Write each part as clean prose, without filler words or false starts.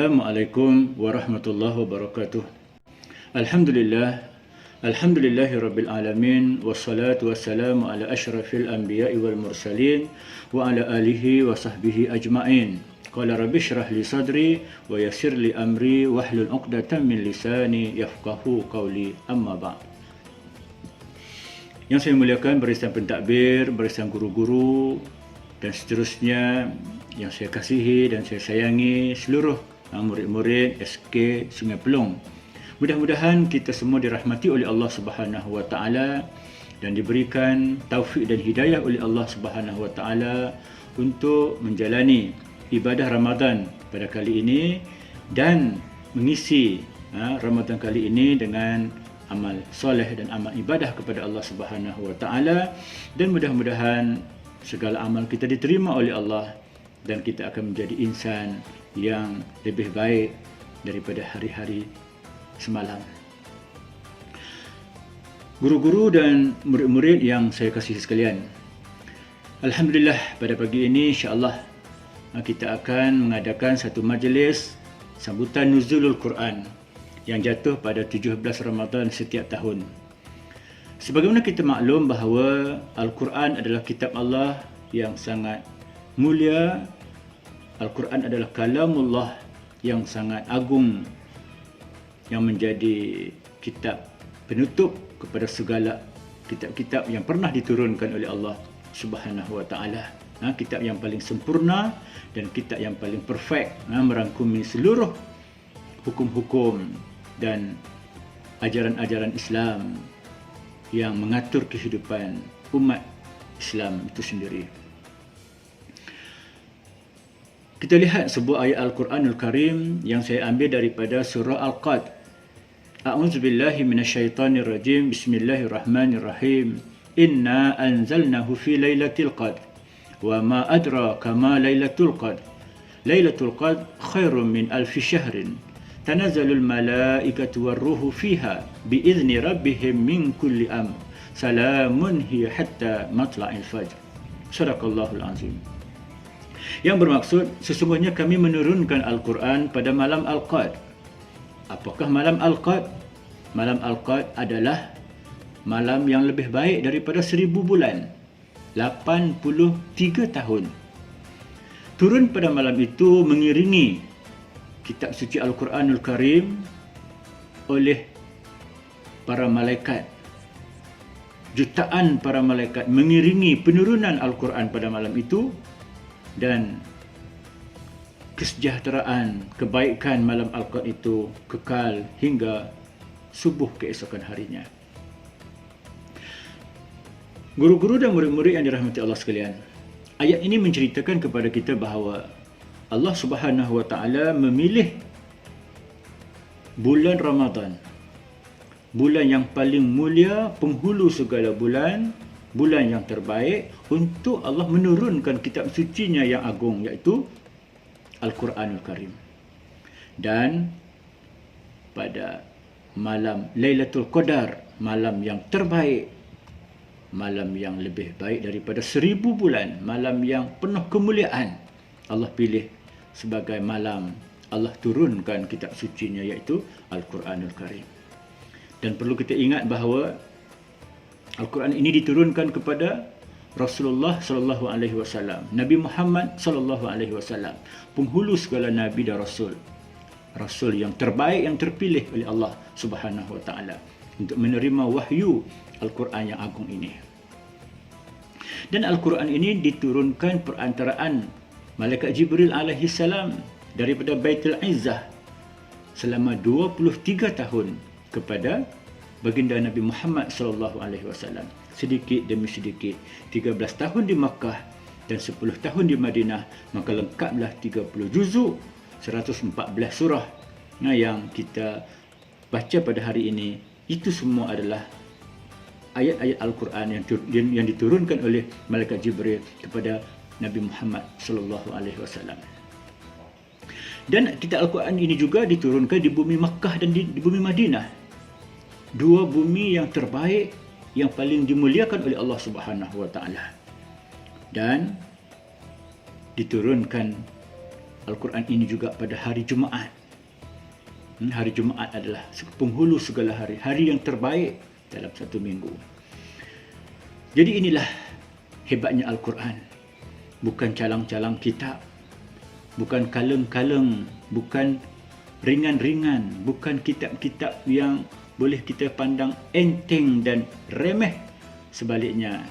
Assalamualaikum warahmatullahi wabarakatuh. Alhamdulillah, alhamdulillahi rabbil alamin, wassalatu wassalamu ala asyrafil anbiya'i wal mursalin wa ala alihi wa sahbihi ajma'in. Qala rabbi syrah li sadri wa yassir li amri wahlul 'uqdatam min lisani yafqahu qawli, amma ba'd. Yang saya muliakan barisan pentadbir, barisan guru-guru dan seterusnya yang saya kasihi dan saya sayangi, seluruh murid-murid SK Sungai Pelong. Mudah-mudahan kita semua dirahmati oleh Allah Subhanahu wa taala dan diberikan taufik dan hidayah oleh Allah Subhanahu wa taala untuk menjalani ibadah Ramadan pada kali ini dan mengisi Ramadan kali ini dengan amal soleh dan amal ibadah kepada Allah Subhanahu wa taala, dan mudah-mudahan segala amal kita diterima oleh Allah dan kita akan menjadi insan yang lebih baik daripada hari-hari semalam. Guru-guru dan murid-murid yang saya kasihi sekalian, alhamdulillah pada pagi ini insya-Allah kita akan mengadakan satu majlis sambutan nuzulul Quran yang jatuh pada 17 Ramadan setiap tahun. Sebagaimana kita maklum bahawa Al-Quran adalah kitab Allah yang sangat mulia. Al-Quran adalah kalamullah yang sangat agung, yang menjadi kitab penutup kepada segala kitab-kitab yang pernah diturunkan oleh Allah Subhanahu wa taala. Kitab yang paling sempurna dan kitab yang paling perfect, merangkumi seluruh hukum-hukum dan ajaran-ajaran Islam yang mengatur kehidupan umat Islam itu sendiri. Kita lihat sebuah ayat Al-Quranul Karim yang saya ambil daripada surah Al-Qad. A'udzubillahi minasyaitonirrajim. Bismillahirrahmanirrahim. Inna anzalnahu fi lailatul qadr. Wa ma adraka ma lailatul qadr. Lailatul qadr khairun min alfi syahrin. Tanazzalul malaikatu warruhu fiha biizni rabbihim min kulli amr. Salamun hiya hatta matla'il fajr. Shadaqallahul azim. Yang bermaksud, sesungguhnya kami menurunkan Al-Quran pada malam Al-Qadr. Apakah malam Al-Qadr? Malam Al-Qadr adalah malam yang lebih baik daripada 1000 bulan, 83 tahun. Turun pada malam itu mengiringi kitab suci Al-Quranul Karim oleh para malaikat. Jutaan para malaikat mengiringi penurunan Al-Quran pada malam itu, dan kesejahteraan, kebaikan malam Al-Qadr itu kekal hingga subuh keesokan harinya. Guru-guru dan murid-murid yang dirahmati Allah sekalian, ayat ini menceritakan kepada kita bahawa Allah Subhanahu wa taala memilih bulan Ramadan, bulan yang paling mulia, penghulu segala bulan, bulan yang terbaik, untuk Allah menurunkan kitab sucinya yang agung, iaitu Al-Quranul Karim. Dan pada malam Lailatul Qadar, malam yang terbaik, malam yang lebih baik daripada 1000 bulan, malam yang penuh kemuliaan, Allah pilih sebagai malam Allah turunkan kitab sucinya, iaitu Al-Quranul Karim. Dan perlu kita ingat bahawa Al-Quran ini diturunkan kepada Rasulullah sallallahu alaihi wasallam, Nabi Muhammad sallallahu alaihi wasallam, penghulu segala nabi dan rasul, rasul yang terbaik yang terpilih oleh Allah Subhanahu wa taala untuk menerima wahyu Al-Quran yang agung ini. Dan Al-Quran ini diturunkan perantaraan malaikat Jibril alaihi salam daripada Baitul Izzah selama 23 tahun kepada baginda Nabi Muhammad sallallahu alaihi wasallam, sedikit demi sedikit. 13 tahun di Makkah dan 10 tahun di Madinah, maka lengkaplah 30 juzuk, 114 surah yang kita baca pada hari ini. Itu semua adalah ayat-ayat Al-Quran yang diturunkan oleh malaikat Jibril kepada Nabi Muhammad sallallahu alaihi wasallam. Dan kitab Al-Quran ini juga diturunkan di bumi Makkah dan di bumi Madinah, dua bumi yang terbaik, yang paling dimuliakan oleh Allah Subhanahu wa taala. Dan diturunkan Al-Quran ini juga pada hari Jumaat. Hari Jumaat adalah penghulu segala hari, hari yang terbaik dalam satu minggu. Jadi inilah hebatnya Al-Quran. Bukan calang-calang kitab, bukan kaleng-kaleng, bukan ringan-ringan, bukan kitab-kitab yang boleh kita pandang enteng dan remeh. Sebaliknya,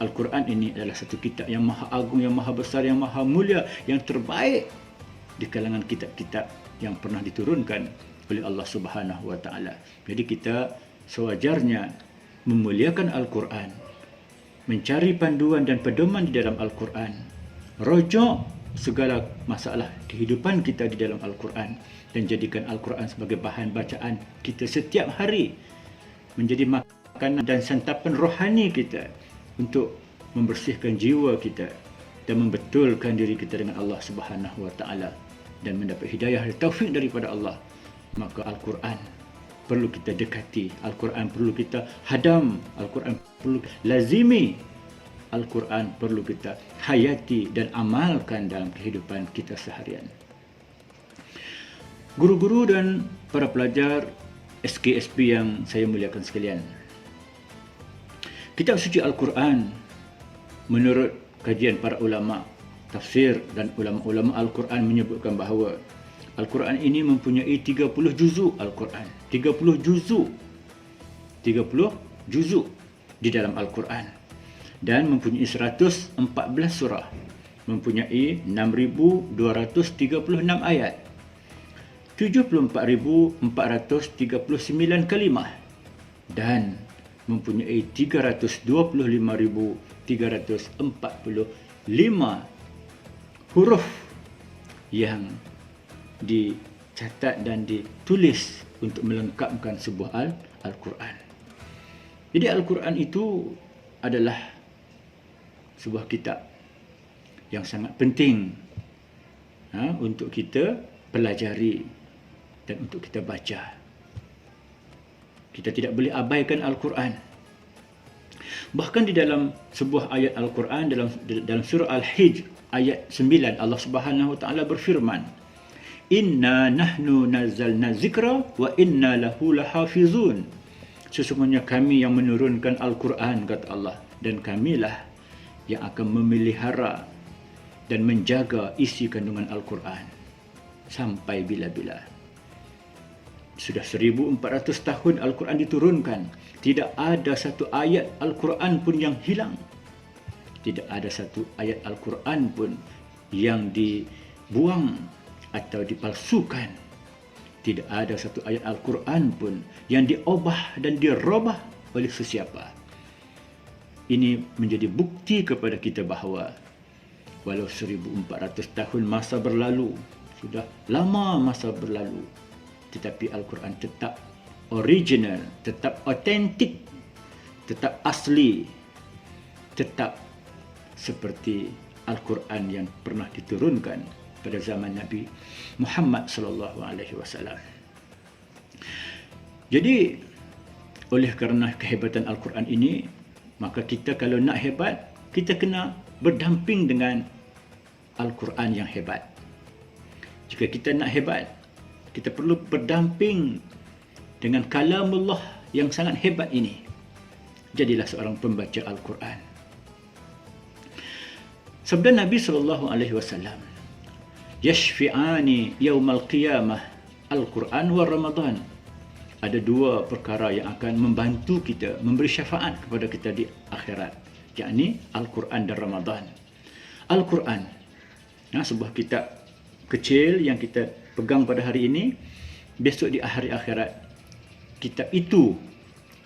Al-Quran ini adalah satu kitab yang maha agung, yang maha besar, yang maha mulia, yang terbaik di kalangan kitab-kitab yang pernah diturunkan oleh Allah Subhanahu wa taala. Jadi kita sewajarnya memuliakan Al-Quran, mencari panduan dan pedoman di dalam Al-Quran, rojok segala masalah kehidupan kita di dalam Al-Quran, dan jadikan Al-Quran sebagai bahan bacaan kita setiap hari, menjadi makanan dan santapan rohani kita untuk membersihkan jiwa kita dan membetulkan diri kita dengan Allah Subhanahu wa taala dan mendapat hidayah dan taufik daripada Allah. Maka Al-Quran perlu kita dekati, Al-Quran perlu kita hadam, Al-Quran perlu lazimi, Al-Quran perlu kita hayati dan amalkan dalam kehidupan kita seharian. Guru-guru dan para pelajar SKSP yang saya muliakan sekalian, kitab suci Al-Quran menurut kajian para ulama tafsir dan ulama-ulama Al-Quran menyebutkan bahawa Al-Quran ini mempunyai 30 juzuk Al-Quran. 30 juzuk di dalam Al-Quran. Dan mempunyai 114 surah. Mempunyai 6,236 ayat. 74,439 kalimah. Dan mempunyai 325,345 huruf yang dicatat dan ditulis untuk melengkapkan sebuah Al-Quran. Jadi Al-Quran itu adalah sebuah kitab yang sangat penting untuk kita pelajari dan untuk kita baca. Kita tidak boleh abaikan Al-Quran. Bahkan di dalam sebuah ayat Al-Quran, dalam surah Al-Hijr ayat 9, Allah Subhanahu wa taala berfirman, "Inna nahnu nazzalna zikra wa inna lahu lahafizun." Sesungguhnya kami yang menurunkan Al-Quran, kata Allah, dan kamilah yang akan memelihara dan menjaga isi kandungan Al-Quran sampai bila-bila. Sudah 1400 tahun Al-Quran diturunkan. Tidak ada satu ayat Al-Quran pun yang hilang. Tidak ada satu ayat Al-Quran pun yang dibuang atau dipalsukan. Tidak ada satu ayat Al-Quran pun yang diubah dan dirubah oleh sesiapa. Ini menjadi bukti kepada kita bahawa walau 1400 tahun masa berlalu, sudah lama masa berlalu, tetapi Al-Quran tetap original, tetap autentik, tetap asli, tetap seperti Al-Quran yang pernah diturunkan pada zaman Nabi Muhammad sallallahu alaihi wasallam. Jadi oleh kerana kehebatan Al-Quran ini, maka kita kalau nak hebat, kita kena berdamping dengan Al-Quran yang hebat. Jika kita nak hebat, kita perlu berdamping dengan kalamullah yang sangat hebat ini. Jadilah seorang pembaca Al-Quran. Sabda Nabi SAW, "Yashfi'ani yawmal qiyamah Al-Quran wa Ramadan." Ada dua perkara yang akan membantu kita, memberi syafaat kepada kita di akhirat, yakni Al-Quran dan Ramadan. Al-Quran, sebuah kitab kecil yang kita pegang pada hari ini, besok di hari akhirat, kitab itu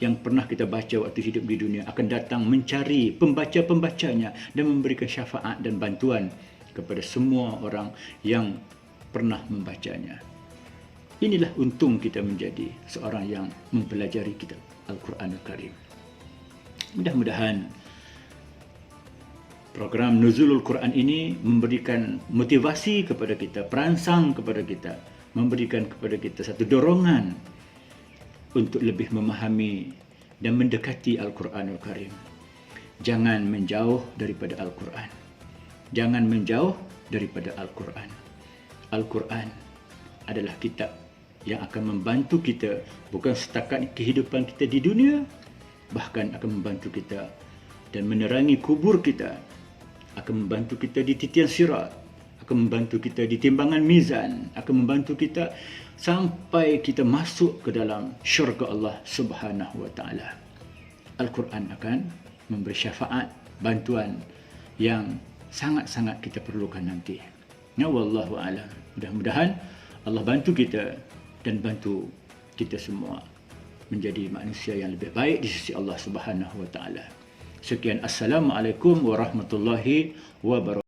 yang pernah kita baca waktu hidup di dunia akan datang mencari pembaca-pembacanya dan memberikan syafaat dan bantuan kepada semua orang yang pernah membacanya. Inilah untung kita menjadi seorang yang mempelajari kitab Al-Quranul Karim. Mudah-mudahan program Nuzulul Quran ini memberikan motivasi kepada kita, perangsang kepada kita, memberikan kepada kita satu dorongan untuk lebih memahami dan mendekati Al-Quranul Karim. Jangan menjauh daripada Al-Quran. Jangan menjauh daripada Al-Quran. Al-Quran adalah kitab yang akan membantu kita bukan setakat kehidupan kita di dunia, bahkan akan membantu kita dan menerangi kubur kita, akan membantu kita di titian sirat, akan membantu kita di timbangan mizan, akan membantu kita sampai kita masuk ke dalam syurga Allah Subhanahu wa taala. Al-Quran akan memberi syafaat, bantuan yang sangat-sangat kita perlukan nanti. Ya, wallahu a'lam. Mudah-mudahan Allah bantu kita dan bantu kita semua menjadi manusia yang lebih baik di sisi Allah Subhanahu wa taala. Sekian, assalamualaikum warahmatullahi wabarakatuh.